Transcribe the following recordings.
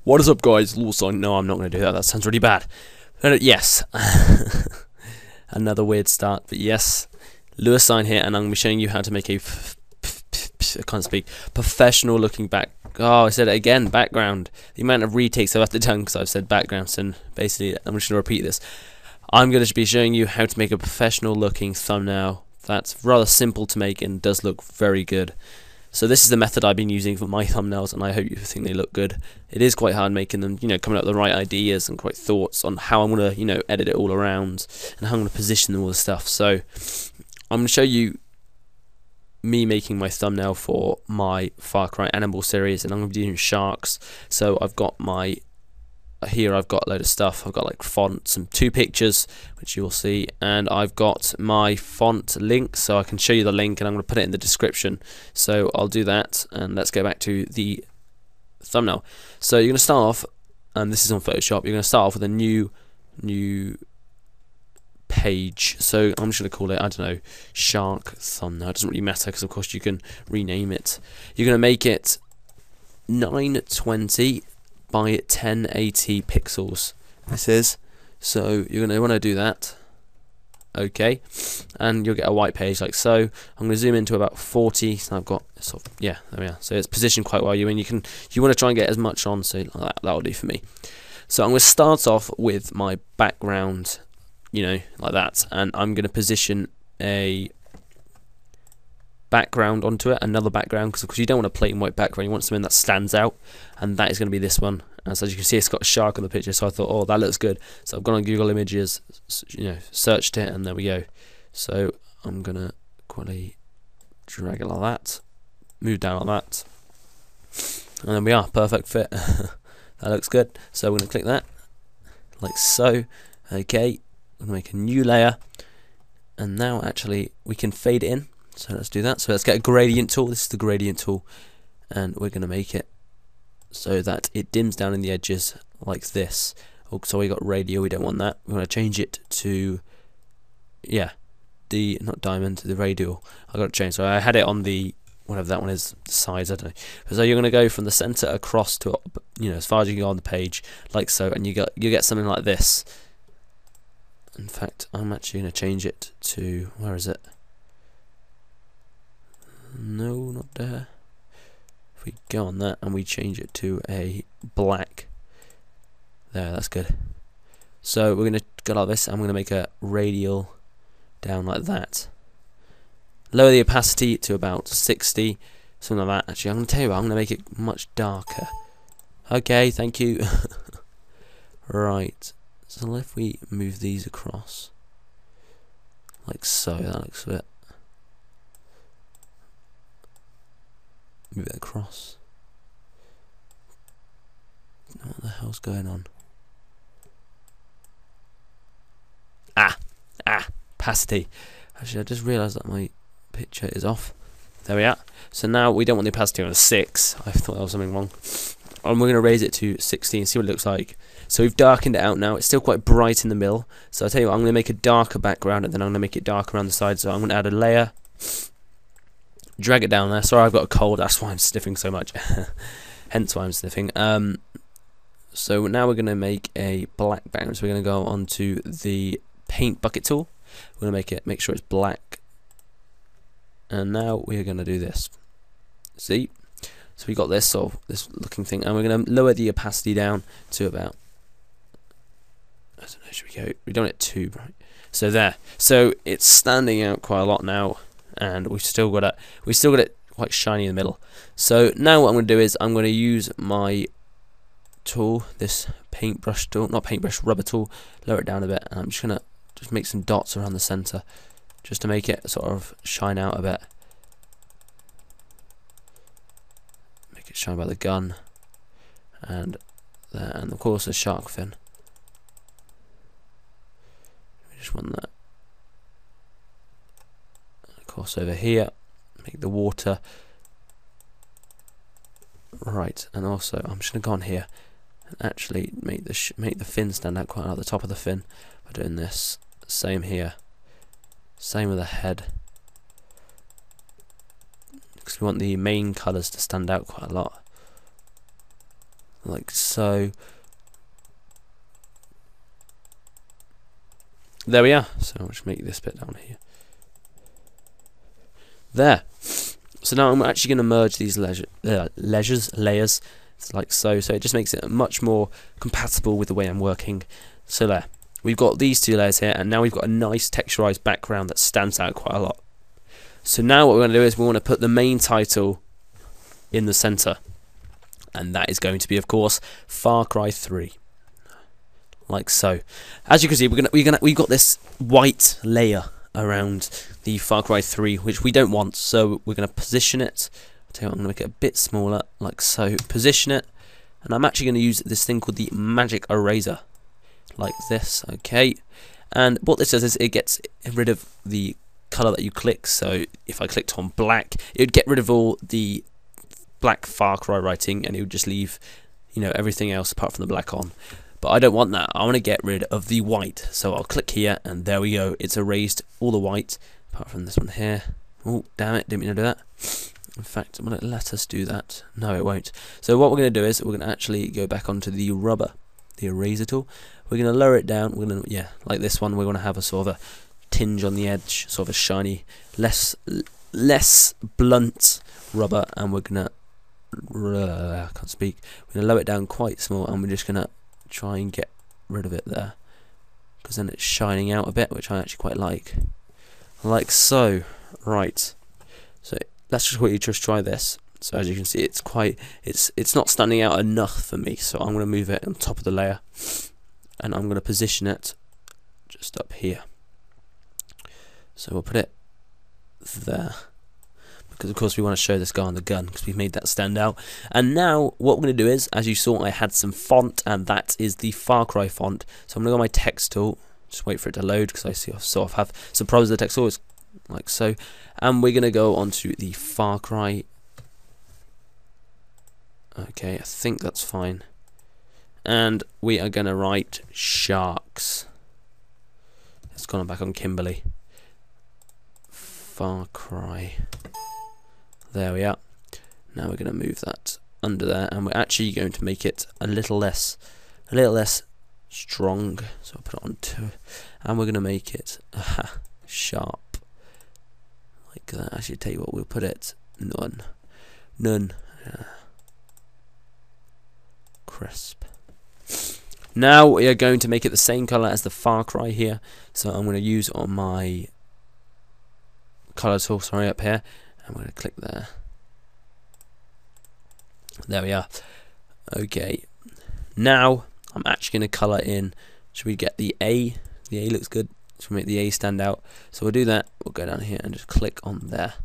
What is up, guys? Luicine. No, I'm not going to do that. That sounds really bad. But, yes. Another weird start, but yes. Luicine here, and I'm going to be showing you how to make a I can't speak. Professional looking back. Oh, I said it again. Background. The amount of retakes I've had to done because I've said background. So basically, I'm just going to repeat this. I'm going to be showing you how to make a professional looking thumbnail. That's rather simple to make and does look very good. So this is the method I've been using for my thumbnails, and I hope you think they look good. It is quite hard making them, coming up with the right ideas and quite thoughts on how I'm going to, edit it all around and how I'm going to position them all the stuff. So I'm going to show you me making my thumbnail for my Far Cry Animal series, and I'm going to be doing sharks. So I've got here I've got a load of stuff. I've got like fonts and 2 pictures which you'll see, and I've got my font link, so I can show you the link, and I'm going to put it in the description. So I'll do that, and let's go back to the thumbnail. So you're going to start off, and this is on Photoshop, you're going to start off with a new page. So I'm just going to call it, I don't know, shark thumbnail. It doesn't really matter because of course you can rename it. You're going to make it 920 by 1080 pixels. This is, so you're going to want to do that. Okay, and you'll get a white page like so. I'm going to zoom into about 40. So I've got sort of, yeah, there we are. So it's positioned quite well. You want to try and get as much on, so that'll do for me. So I'm going to start off with my background, like that, and I'm going to position a background onto it, another background, because you don't want a plain white background, you want something that stands out, and that is going to be this one. And so as you can see, it's got a shark on the picture, so I thought, oh, that looks good. So I've gone on Google Images, searched it, and there we go. So I'm going to quickly drag it like that, move down like that, and there we are, perfect fit. That looks good. So we're going to click that, like so. Okay, I'm going to make a new layer, and now actually we can fade it in. So let's do that. So let's get a gradient tool. This is the gradient tool, and we're going to make it so that it dims down in the edges like this. Oh, so we got radial, we don't want that. We want to change it to, not diamond, the radial. I got to change. So I had it on the, whatever that one is, the size, I don't know. So you're going to go from the center across to, as far as you can go on the page, like so, and you get something like this. In fact, I'm actually going to change it to, where is it? No, not there. If we go on that and we change it to a black, there, that's good. So we're going to go like this. I'm going to make a radial down like that. Lower the opacity to about 60, something like that. Actually, I'm going to tell you what, I'm going to make it much darker. Okay, thank you. Right, so if we move these across, like so, that looks a bit. Move it across. What the hell's going on? Opacity. Actually, I just realised that my picture is off. There we are. So now we don't want the opacity on a 6. I thought there was something wrong. And we're going to raise it to 60 and see what it looks like. So we've darkened it out now. It's still quite bright in the middle. So I'll tell you what, I'm going to make a darker background, and then I'm going to make it darker around the side. So I'm going to add a layer. Drag it down there. Sorry, I've got a cold. That's why I'm sniffing so much. Hence why I'm sniffing. So now we're going to make a black background. So we're going to go onto the paint bucket tool. We're going to make sure it's black. And now we're going to do this. See? So we got this this looking thing, and we're going to lower the opacity down to about, I don't know, should we go? We don't want it too bright. So there. So it's standing out quite a lot now. And we've still got it quite shiny in the middle. So now what I'm going to do is I'm going to use my tool, this paintbrush tool, not paintbrush, rubber tool, lower it down a bit, and I'm just going to make some dots around the center just to make it sort of shine out a bit. Make it shine by the gun, and there, and of course a shark fin. We just want that. Course over here, make the water right, and also I'm just going to go on here and actually make the fin stand out quite at the top of the fin by doing this. Same here, same with the head, because we want the main colours to stand out quite a lot, like so. There we are. So I'll just make this bit down here. There. So now I'm actually going to merge these layers like so. So it just makes it much more compatible with the way I'm working. So there. We've got these two layers here, and now we've got a nice texturized background that stands out quite a lot. So now what we're going to do is we want to put the main title in the center, and that is going to be, of course, Far Cry 3, like so. As you can see, we've got this white layer around the Far Cry 3, which we don't want. So we're going to position it. I'll tell you what, I'm going to make it a bit smaller, like so. Position it, and I'm actually going to use this thing called the magic eraser. Like this, okay. And what this does is it gets rid of the color that you click. So if I clicked on black, it would get rid of all the black Far Cry writing, and it would just leave, you know, everything else apart from the black on. But I don't want that. I want to get rid of the white. So I'll click here, and there we go. It's erased all the white apart from this one here. Oh, damn it! Didn't mean to do that. In fact, will it let us do that? No, it won't. So what we're going to do is we're going to actually go back onto the rubber, the eraser tool. We're going to lower it down. We're going to, yeah, like this one. We're going to have a sort of a tinge on the edge, sort of a shiny, less blunt rubber, and we're going to, I can't speak. We're going to lower it down quite small, and we're just going to try and get rid of it there, because then it's shining out a bit, which I actually quite like so. Right, so let's just quickly just try this. So as you can see, it's not standing out enough for me, so I'm going to move it on top of the layer, and I'm going to position it just up here. So we'll put it there, because of course we want to show this guy on the gun, because we've made that stand out. And now what we're going to do is, as you saw, I had some font, and that is the Far Cry font. So I'm going to go on my text tool, just wait for it to load, because I sort of have some problems with the text tool, like so. And we're going to go onto the Far Cry. Okay, I think that's fine. And we are going to write sharks. It's gone back on Kimberly. Far Cry. There we are. Now we're going to move that under there, and we're actually going to make it a little less strong. So I'll put it on 2, and we're going to make it sharp, like that. I should tell you what, we'll put it none. Crisp. Now we are going to make it the same color as the Far Cry here. So I'm going to use on my color tool, sorry, up here. I'm going to click there. There we are. Okay. Now I'm actually going to color in. Should we get the A? The A looks good. Should we make the A stand out? So we'll do that. We'll go down here and just click on there,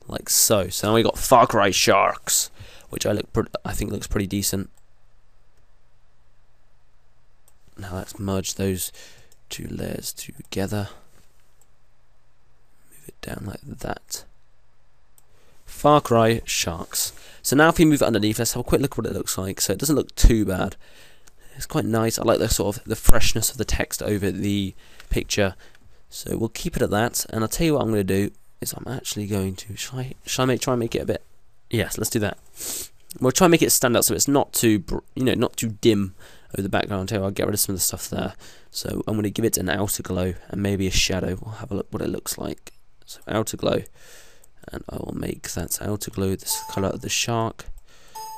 like so. So now we got Far Cry Sharks, which I think looks pretty decent. Now let's merge those two layers together. Move it down like that. Far Cry Sharks. So now if we move it underneath, let's have a quick look at what it looks like. So it doesn't look too bad. It's quite nice. I like the sort of the freshness of the text over the picture. So we'll keep it at that. And I'll tell you what I'm going to do is I'm actually going to try and make it a bit. Yes, let's do that. We'll try and make it stand out so it's not too not too dim over the background. I'll get rid of some of the stuff there. So I'm going to give it an outer glow and maybe a shadow. We'll have a look what it looks like. So outer glow, and I will make that outer glow this colour of the shark.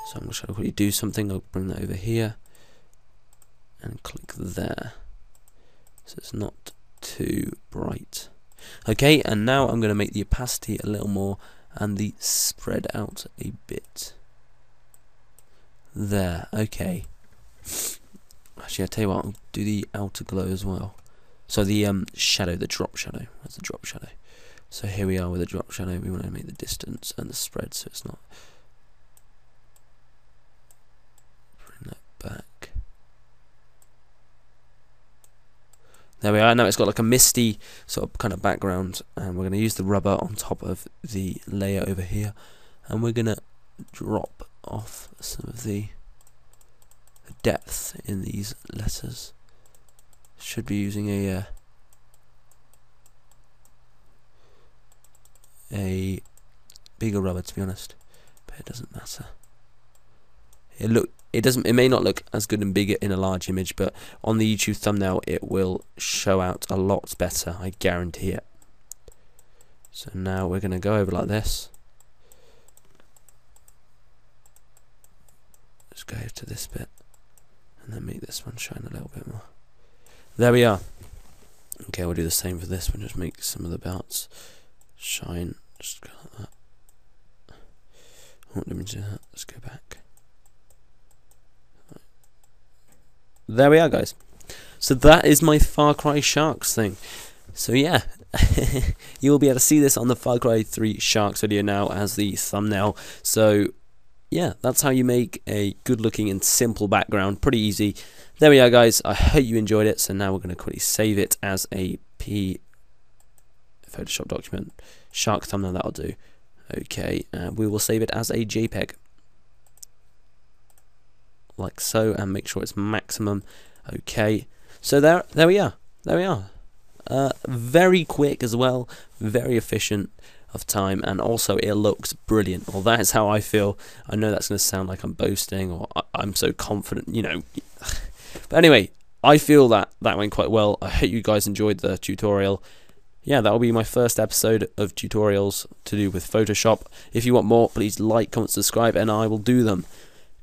So I'm going to quickly do something. I'll bring that over here and click there, so it's not too bright. Okay, and now I'm going to make the opacity a little more and the spread out a bit. There, okay. Actually, I'll tell you what, I'll do the outer glow as well. So the shadow, the drop shadow. Where's the drop shadow? So here we are with the drop shadow. We want to make the distance and the spread so it's not. Bring that back. There we are. Now it's got like a misty sort of kind of background, and we're going to use the rubber on top of the layer over here, and we're going to drop off some of the depth in these letters. Should be using a bigger rubber, to be honest, but it doesn't matter. It may not look as good and bigger in a large image, but on the YouTube thumbnail it will show out a lot better, I guarantee it. So now we're going to go over like this. Let's go to this bit and then make this one shine a little bit more. There we are. Okay, we'll do the same for this one, just make some of the parts shine. Just go like that. Oh, let me do that. Let's go back. There we are, guys. So that is my Far Cry Sharks thing. So yeah, you will be able to see this on the Far Cry 3 Sharks video now as the thumbnail. So yeah, that's how you make a good looking and simple background. Pretty easy. There we are, guys. I hope you enjoyed it. So now we're going to quickly save it as a Photoshop document. Shark thumbnail, that'll do. Okay, we will save it as a JPEG. Like so, and make sure it's maximum. Okay, so there we are. There we are. Very quick as well, very efficient of time, and also it looks brilliant. Well, that is how I feel. I know that's going to sound like I'm boasting or I'm so confident, you know. But anyway, I feel that went quite well. I hope you guys enjoyed the tutorial. Yeah, that'll be my first episode of tutorials to do with Photoshop. If you want more, please like, comment, subscribe, and I will do them.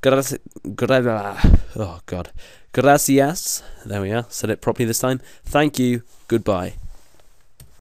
Oh God. Gracias. There we are. Said it properly this time. Thank you. Goodbye.